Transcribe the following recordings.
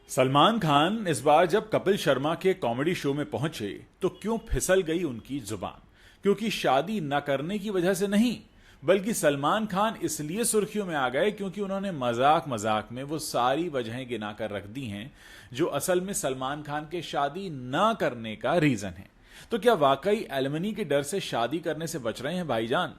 सलमान खान इस बार जब कपिल शर्मा के कॉमेडी शो में पहुंचे तो क्यों फिसल गई उनकी जुबान। क्योंकि शादी न करने की वजह से नहीं, बल्कि सलमान खान इसलिए सुर्खियों में आ गए क्योंकि उन्होंने मजाक मजाक में वो सारी वजहें गिना कर रख दी हैं जो असल में सलमान खान के शादी न करने का रीजन है। तो क्या वाकई एलिमनी के डर से शादी करने से बच रहे हैं भाईजान?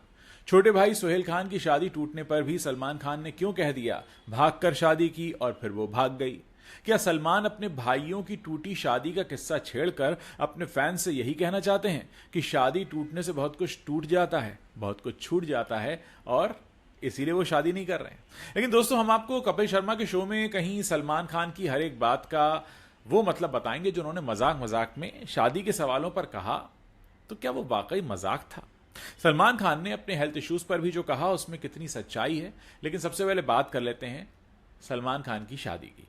छोटे भाई सोहेल खान की शादी टूटने पर भी सलमान खान ने क्यों कह दिया भागकर शादी की और फिर वो भाग गई? क्या सलमान अपने भाइयों की टूटी शादी का किस्सा छेड़कर अपने फैंस से यही कहना चाहते हैं कि शादी टूटने से बहुत कुछ टूट जाता है, बहुत कुछ छूट जाता है और इसीलिए वो शादी नहीं कर रहे हैं? लेकिन दोस्तों, हम आपको कपिल शर्मा के शो में कहीं सलमान खान की हर एक बात का वो मतलब बताएंगे जो उन्होंने मजाक मजाक में शादी के सवालों पर कहा। तो क्या वो वाकई मजाक था? सलमान खान ने अपने हेल्थ इश्यूज पर भी जो कहा उसमें कितनी सच्चाई है? लेकिन सबसे पहले बात कर लेते हैं सलमान खान की शादी की।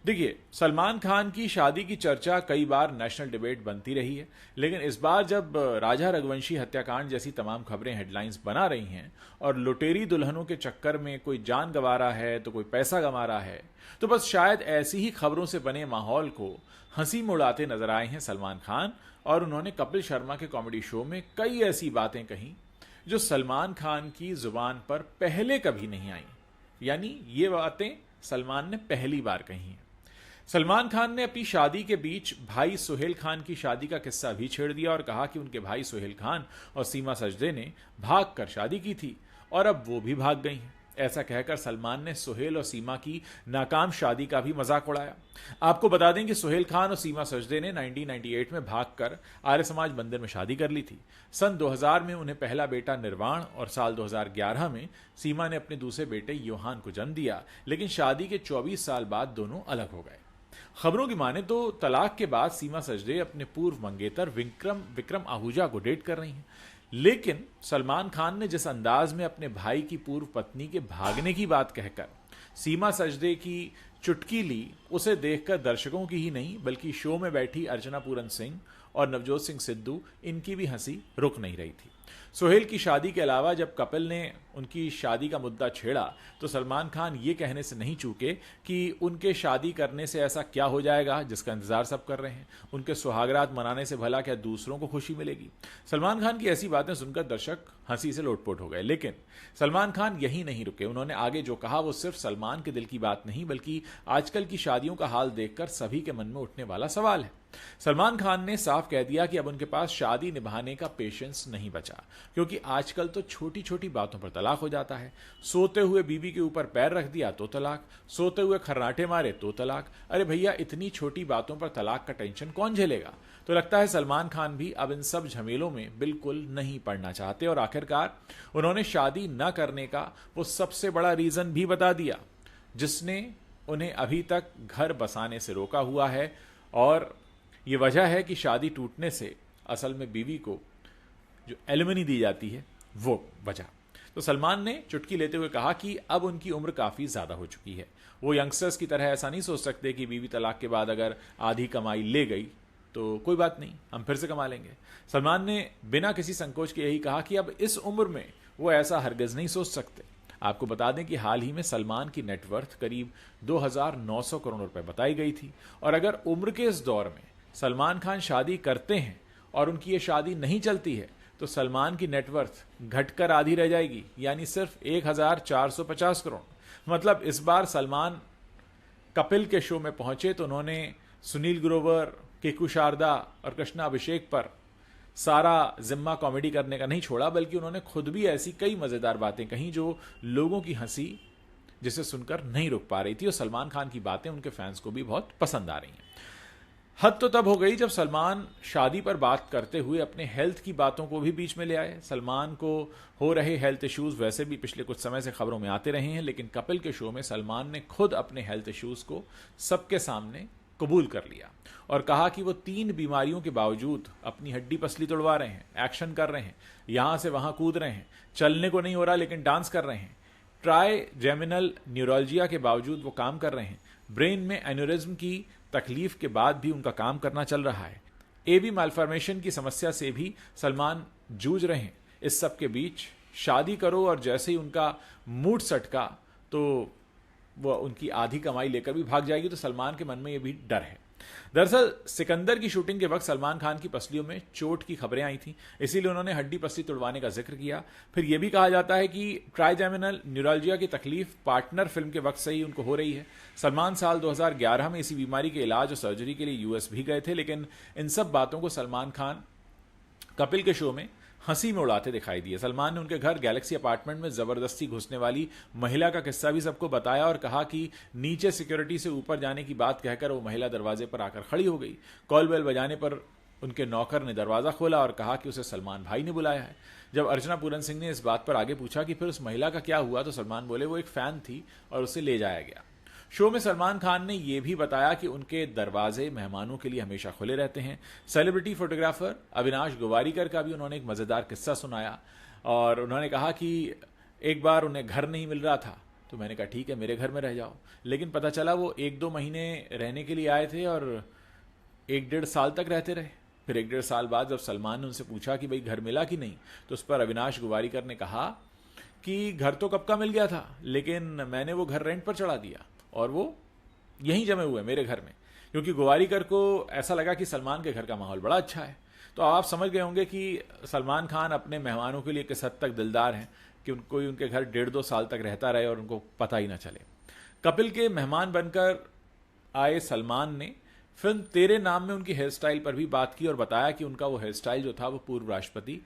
देखिए, सलमान खान की शादी की चर्चा कई बार नेशनल डिबेट बनती रही है, लेकिन इस बार जब राजा रघुवंशी हत्याकांड जैसी तमाम खबरें हेडलाइंस बना रही हैं और लुटेरी दुल्हनों के चक्कर में कोई जान गंवा रहा है तो कोई पैसा गंवा रहा है, तो बस शायद ऐसी ही खबरों से बने माहौल को हंसी में उड़ाते नजर आए हैं सलमान खान। और उन्होंने कपिल शर्मा के कॉमेडी शो में कई ऐसी बातें कही जो सलमान खान की जुबान पर पहले कभी नहीं आई। यानी ये बातें सलमान ने पहली बार कही हैं। सलमान खान ने अपनी शादी के बीच भाई सोहेल खान की शादी का किस्सा भी छेड़ दिया और कहा कि उनके भाई सोहेल खान और सीमा सजदे ने भाग कर शादी की थी और अब वो भी भाग गई हैं। ऐसा कहकर सलमान ने सोहेल और सीमा की नाकाम शादी का भी मजाक उड़ाया। आपको बता दें कि सोहेल खान और सीमा सजदे ने 1998 में भागकर आर्य समाज मंदिर में शादी कर ली थी। सन 2000 में उन्हें पहला बेटा निर्वाण और साल 2011 में सीमा ने अपने दूसरे बेटे योहान को जन्म दिया। लेकिन शादी के 24 साल बाद दोनों अलग हो गए। खबरों की माने तो तलाक के बाद सीमा सजदे अपने पूर्व मंगेतर विक्रम आहूजा को डेट कर रही हैं। लेकिन सलमान खान ने जिस अंदाज में अपने भाई की पूर्व पत्नी के भागने की बात कहकर सीमा सजदे की चुटकी ली, उसे देखकर दर्शकों की ही नहीं बल्कि शो में बैठी अर्चना पूरन सिंह और नवजोत सिंह सिद्धू, इनकी भी हंसी रुक नहीं रही थी। सोहेल की शादी के अलावा जब कपिल ने उनकी शादी का मुद्दा छेड़ा तो सलमान खान ये कहने से नहीं चूके कि उनके शादी करने से ऐसा क्या हो जाएगा जिसका इंतजार सब कर रहे हैं, उनके सुहागरात मनाने से भला क्या दूसरों को खुशी मिलेगी। सलमान खान की ऐसी बातें सुनकर दर्शक हंसी से लोटपोट हो गए। लेकिन सलमान खान यही नहीं रुके। उन्होंने आगे जो कहा वो सिर्फ सलमान के दिल की बात नहीं बल्कि आजकल की शादियों का हाल देखकर सभी के मन में उठने वाला सवाल है। सलमान खान ने साफ कह दिया कि अब उनके पास शादी निभाने का पेशेंस नहीं बचा, क्योंकि आजकल तो छोटी छोटी बातों पर तलाक हो जाता है। सोते हुए बीवी के ऊपर पैर रख दिया तो तलाक, सोते हुए खर्राटे मारे तो तलाक। अरे भैया, इतनी छोटी बातों पर तलाक का टेंशन कौन झेलेगा? तो लगता है सलमान खान भी अब इन सब झमेलों में बिल्कुल नहीं पड़ना चाहते और आखिरकार उन्होंने शादी न करने का वो सबसे बड़ा रीजन भी बता दिया जिसने उन्हें अभी तक घर बसाने से रोका हुआ है। और ये वजह है कि शादी टूटने से असल में बीवी को जो एलिमनी दी जाती है वो वजह। तो सलमान ने चुटकी लेते हुए कहा कि अब उनकी उम्र काफ़ी ज़्यादा हो चुकी है। वो यंगस्टर्स की तरह ऐसा नहीं सोच सकते कि बीवी तलाक के बाद अगर आधी कमाई ले गई तो कोई बात नहीं, हम फिर से कमा लेंगे। सलमान ने बिना किसी संकोच के यही कहा कि अब इस उम्र में वो ऐसा हरगिज़ नहीं सोच सकते। आपको बता दें कि हाल ही में सलमान की नेटवर्थ करीब 2,900 करोड़ रुपए बताई गई थी। और अगर उम्र के इस दौर में सलमान खान शादी करते हैं और उनकी ये शादी नहीं चलती है तो सलमान की नेटवर्थ घटकर आधी रह जाएगी, यानी सिर्फ 1,450 करोड़। मतलब इस बार सलमान कपिल के शो में पहुंचे तो उन्होंने सुनील ग्रोवर, केकू शारदा और कृष्णा अभिषेक पर सारा जिम्मा कॉमेडी करने का नहीं छोड़ा, बल्कि उन्होंने खुद भी ऐसी कई मजेदार बातें कही जो लोगों की हंसी जिसे सुनकर नहीं रुक पा रही थी। और सलमान खान की बातें उनके फैंस को भी बहुत पसंद आ रही हैं। हद तो तब हो गई जब सलमान शादी पर बात करते हुए अपने हेल्थ की बातों को भी बीच में ले आए। सलमान को हो रहे हेल्थ इश्यूज वैसे भी पिछले कुछ समय से खबरों में आते रहे हैं, लेकिन कपिल के शो में सलमान ने खुद अपने हेल्थ इश्यूज को सबके सामने कबूल कर लिया और कहा कि वो 3 बीमारियों के बावजूद अपनी हड्डी पसली तोड़वा रहे हैं, एक्शन कर रहे हैं, यहां से वहां कूद रहे हैं, चलने को नहीं हो रहा लेकिन डांस कर रहे हैं, ट्राइजेमिनल न्यूरोलजिया के बावजूद वो काम कर रहे हैं, ब्रेन में एन्यूरिज्म की तकलीफ के बाद भी उनका काम करना चल रहा है, एबी मालफॉर्मेशन की समस्या से भी सलमान जूझ रहे हैं। इस सब के बीच शादी करो और जैसे ही उनका मूड सटका तो वो उनकी आधी कमाई लेकर भी भाग जाएगी, तो सलमान के मन में ये भी डर है। दरअसल सिकंदर की शूटिंग के वक्त सलमान खान की पसलियों में चोट की खबरें आई थी, इसीलिए उन्होंने हड्डी पसली तुड़वाने का जिक्र किया। फिर यह भी कहा जाता है कि ट्राइजेमिनल न्यूरल्जिया की तकलीफ पार्टनर फिल्म के वक्त से ही उनको हो रही है। सलमान साल 2011 में इसी बीमारी के इलाज और सर्जरी के लिए यूएस भी गए थे, लेकिन इन सब बातों को सलमान खान कपिल के शो में हंसी में उड़ाते दिखाई दिए। सलमान ने उनके घर गैलेक्सी अपार्टमेंट में जबरदस्ती घुसने वाली महिला का किस्सा भी सबको बताया और कहा कि नीचे सिक्योरिटी से ऊपर जाने की बात कहकर वो महिला दरवाजे पर आकर खड़ी हो गई। कॉल बेल बजाने पर उनके नौकर ने दरवाजा खोला और कहा कि उसे सलमान भाई ने बुलाया है। जब अर्चना पूरन सिंह ने इस बात पर आगे पूछा कि फिर उस महिला का क्या हुआ, तो सलमान बोले वो एक फैन थी और उसे ले जाया गया। शो में सलमान खान ने यह भी बताया कि उनके दरवाजे मेहमानों के लिए हमेशा खुले रहते हैं। सेलिब्रिटी फोटोग्राफर अविनाश गोवारीकर का भी उन्होंने एक मजेदार किस्सा सुनाया और उन्होंने कहा कि एक बार उन्हें घर नहीं मिल रहा था, तो मैंने कहा ठीक है मेरे घर में रह जाओ, लेकिन पता चला वो 1-2 महीने रहने के लिए आए थे और 1-1.5 साल तक रहते रहे। फिर 1-1.5 साल बाद जब सलमान ने उनसे पूछा कि भाई घर मिला कि नहीं, तो उस पर अविनाश गोवारीकर ने कहा कि घर तो कब का मिल गया था, लेकिन मैंने वो घर रेंट पर चढ़ा दिया और वो यहीं जमे हुए मेरे घर में, क्योंकि गोवारीकर को ऐसा लगा कि सलमान के घर का माहौल बड़ा अच्छा है। तो आप समझ गए होंगे कि सलमान खान अपने मेहमानों के लिए किस हद तक दिलदार हैं कि कोई उनके घर 1.5-2 साल तक रहता रहे और उनको पता ही ना चले। कपिल के मेहमान बनकर आए सलमान ने फिल्म तेरे नाम में उनकी हेयर स्टाइल पर भी बात की और बताया कि उनका वो हेयर स्टाइल जो था वो पूर्व राष्ट्रपति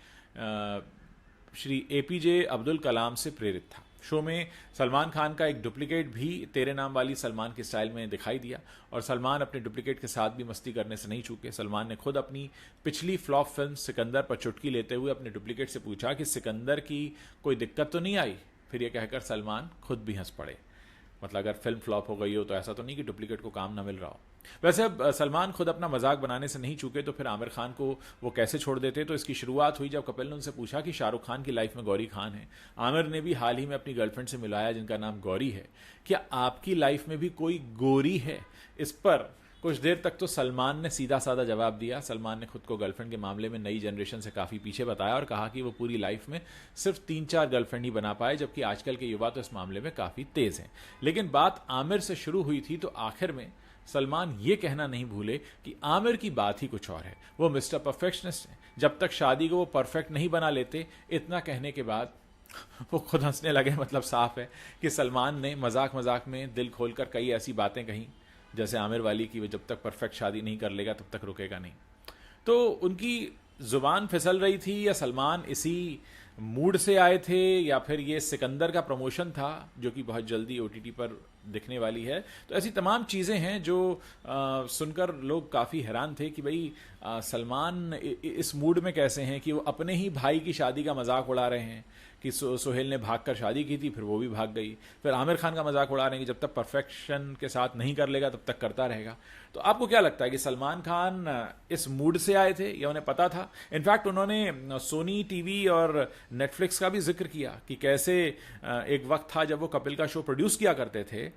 श्री एपीजे अब्दुल कलाम से प्रेरित था। शो में सलमान खान का एक डुप्लीकेट भी तेरे नाम वाली सलमान के स्टाइल में दिखाई दिया और सलमान अपने डुप्लीकेट के साथ भी मस्ती करने से नहीं चूके। सलमान ने खुद अपनी पिछली फ्लॉप फिल्म सिकंदर पर चुटकी लेते हुए अपने डुप्लीकेट से पूछा कि सिकंदर की कोई दिक्कत तो नहीं आई। फिर यह कहकर सलमान खुद भी हंस पड़े। मतलब अगर फिल्म फ्लॉप हो गई हो तो ऐसा तो नहीं कि डुप्लीकेट को काम ना मिल रहा हो। वैसे अब सलमान खुद अपना मजाक बनाने से नहीं चूके तो फिर आमिर खान को वो कैसे छोड़ देते। तो इसकी शुरुआत हुई जब कपिल ने उनसे पूछा कि शाहरुख खान की लाइफ में गौरी खान है। आमिर ने भी हाल ही में अपनी गर्लफ्रेंड से मिलाया जिनका नाम गौरी है। क्या आपकी लाइफ में भी कोई गोरी है? इस पर कुछ देर तक तो सलमान ने सीधा साधा जवाब दिया। सलमान ने खुद को गर्लफ्रेंड के मामले में नई जनरेशन से काफ़ी पीछे बताया और कहा कि वो पूरी लाइफ में सिर्फ 3-4 गर्लफ्रेंड ही बना पाए, जबकि आजकल के युवा तो इस मामले में काफ़ी तेज हैं। लेकिन बात आमिर से शुरू हुई थी तो आखिर में सलमान ये कहना नहीं भूले कि आमिर की बात ही कुछ और है। वो मिस्टर परफेक्शनिस्ट हैं। जब तक शादी को वो परफेक्ट नहीं बना लेते, इतना कहने के बाद वो खुद हंसने लगे। मतलब साफ है कि सलमान ने मजाक मजाक में दिल खोलकर कई ऐसी बातें कहीं, जैसे आमिर वाली की वो जब तक परफेक्ट शादी नहीं कर लेगा तब तक रुकेगा नहीं। तो उनकी जुबान फिसल रही थी या सलमान इसी मूड से आए थे या फिर ये सिकंदर का प्रमोशन था जो कि बहुत जल्दी ओटीटी पर दिखने वाली है। तो ऐसी तमाम चीज़ें हैं जो सुनकर लोग काफ़ी हैरान थे कि भाई सलमान इस मूड में कैसे हैं कि वो अपने ही भाई की शादी का मजाक उड़ा रहे हैं कि सोहेल ने भागकर शादी की थी, फिर वो भी भाग गई। फिर आमिर खान का मजाक उड़ा रहे हैं कि जब तक परफेक्शन के साथ नहीं कर लेगा तब तक करता रहेगा। तो आपको क्या लगता है कि सलमान खान इस मूड से आए थे या उन्हें पता था? इनफैक्ट उन्होंने सोनी टीवी और नेटफ्लिक्स का भी जिक्र किया कि कैसे एक वक्त था जब वो कपिल का शो प्रोड्यूस किया करते थे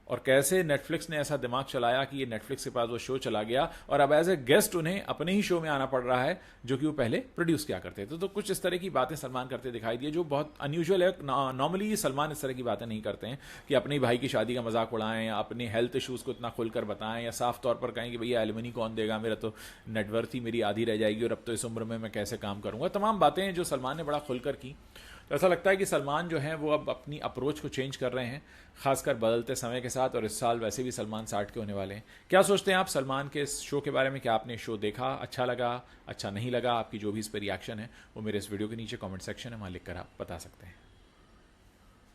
और कैसे नेटफ्लिक्स ने ऐसा दिमाग चलाया कि ये नेटफ्लिक्स के पास वो शो चला गया और अब एज ए गेस्ट उन्हें अपने ही शो में आना पड़ रहा है जो कि वो पहले प्रोड्यूस किया करते थे। तो कुछ इस तरह की बातें सलमान करते दिखाई दिए जो बहुत अनयूजुअल है। नॉर्मली सलमान इस तरह की बातें नहीं करते हैं कि अपनी भाई की शादी का मजाक उड़ाएं या अपने हेल्थ इशूज़ को इतना खुलकर बताएं या साफ तौर पर कहें कि भैया एलिमनी कौन देगा, मेरा तो नेटवर्थ ही मेरी आधी रह जाएगी और अब तो इस उम्र में मैं कैसे काम करूंगा। तमाम बातें जो सलमान ने बड़ा खुलकर की। तो ऐसा लगता है कि सलमान जो हैं वो अब अपनी अप्रोच को चेंज कर रहे हैं, खासकर बदलते समय के साथ। और इस साल वैसे भी सलमान 60 के होने वाले हैं। क्या सोचते हैं आप सलमान के इस शो के बारे में? क्या आपने शो देखा, अच्छा लगा, अच्छा नहीं लगा? आपकी जो भी इस पर रिएक्शन है वो मेरे इस वीडियो के नीचे कमेंट सेक्शन है, वहाँ लिखकर आप बता सकते हैं।